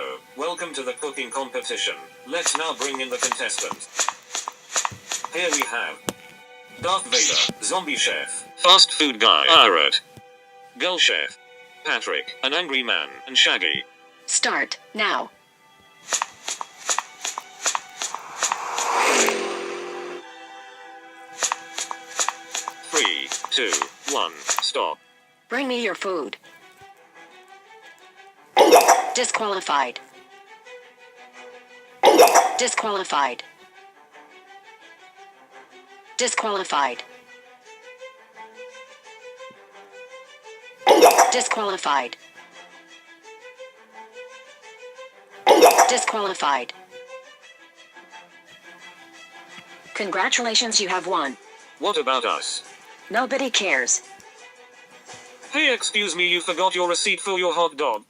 Hello, welcome to the cooking competition. Let's now bring in the contestants. Here we have Darth Vader, Zombie Chef, Fast Food Guy, Irate, Girl Chef, Patrick, an Angry Man, and Shaggy. Start now. Three, two, one, stop. Bring me your food. Disqualified. Disqualified. Disqualified. Disqualified. Disqualified. Congratulations, you have won. What about us? Nobody cares. Hey, excuse me, you forgot your receipt for your hot dog.